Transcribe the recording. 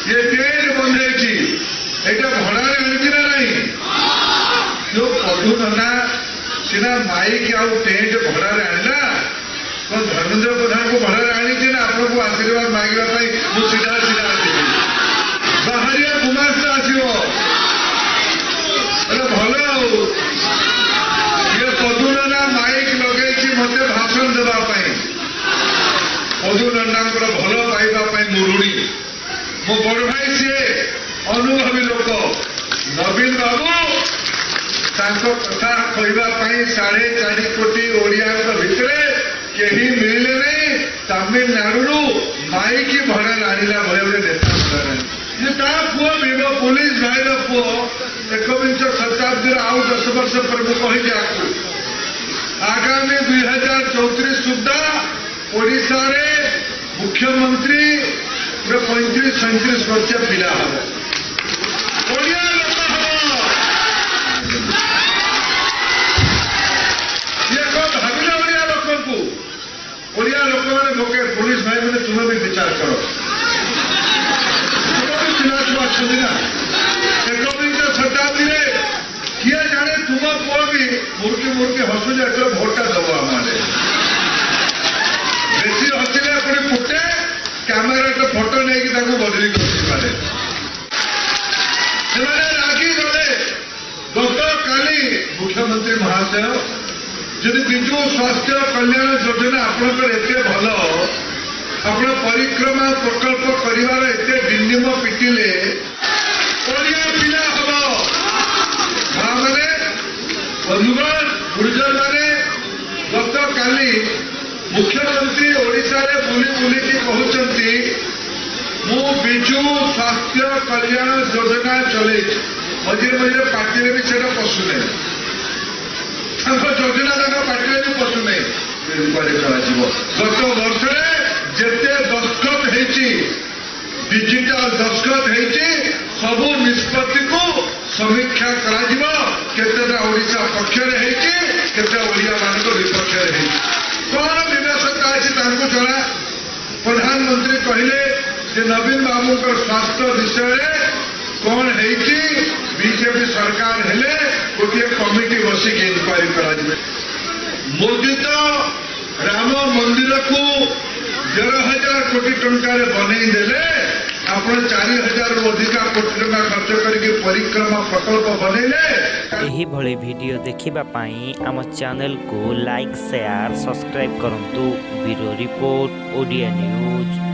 ये टेंट बंधाई एटा भड़ारे आनी ना नहीं जो पदू नना सीना माइक आउ टेंट भड़ारे आना तो धर्मेंद्र प्रधान को भड़ारे आनी ना आपको आशीर्वाद मांगे सीधा सीधा आसबि बाहरिया गुमास्ता आसो भल ये पदू नना माइक लगे मत भाषण देवाई पदू नना भल पाइबा मुरुड़ी मो बड़ भाई सी अनुभवी लोक नवीन बाबू कथा कहवाई 4.5 कोटी ओडिया भितर कहीं मिले नहीं तमिलनाडु माइक भड़ा आनिला भाई गोटे नेता भड़ा पुओ भी पुलिस भाई पुओ 21 शताब्दी आउ 10 वर्ष पर मुझे आगामी 2034 सुधा ओडिशा रे मुख्यमंत्री 35-37 वर्ष पिला हम ओडिया लोक भाविले ओडिया लोक ओडिया लोक मैंने लोके पुलिस भाई मैंने तुम्हें भी विचार करो ना 21 शताब्दी किए जाने तुम पुओ भी मुर्की हसु जाए भोटा दब हमारे बेसी हसिले पुणी फुटे कैमेरा तो फोटो नहीं बदली कर रागी गले गत काली मुख्यमंत्री महाशय जदि विजु स्वास्थ्य कल्याण योजना आपंकर एत भल आप परिक्रमा प्रकल्प कर डिंडिम पिटिले ओडिया पिला हम माँ मैंने बंधुगण गुर्जर मैंने गत काली मुख्यमंत्री ओडिशा रे बुली बुलिकी कहते मु विजु स्वास्थ्य कल्याण योजना चले मझे मझे पार्टी भी से पशुना योजना तक पार्टी भी पशुना गत वर्ष जिते दस्खत डिजिटल दस्खत सबू निष्पत्ति को समीक्षा ओडिशा पक्षर केते ओडिया मान विपक्ष कौन विवशता अच्छी जना प्रधानमंत्री कहले जे नवीन बाबू स्वास्थ्य विषय कौन बीजेपी सरकार हेले गोटे कमिटी बसिक इनक्वारी कर मोदी तो राम मंदिर को 11,000 कोटी टंकार बनईदेले आप 4,000 रु अधिका कोटी टंका खर्च करके परिक्रमा प्रकल्प बनइले। एही भली वीडियो देखिबा पाई आम चैनल को लाइक शेयर सब्सक्राइब करंतु। Bureau report Odia news.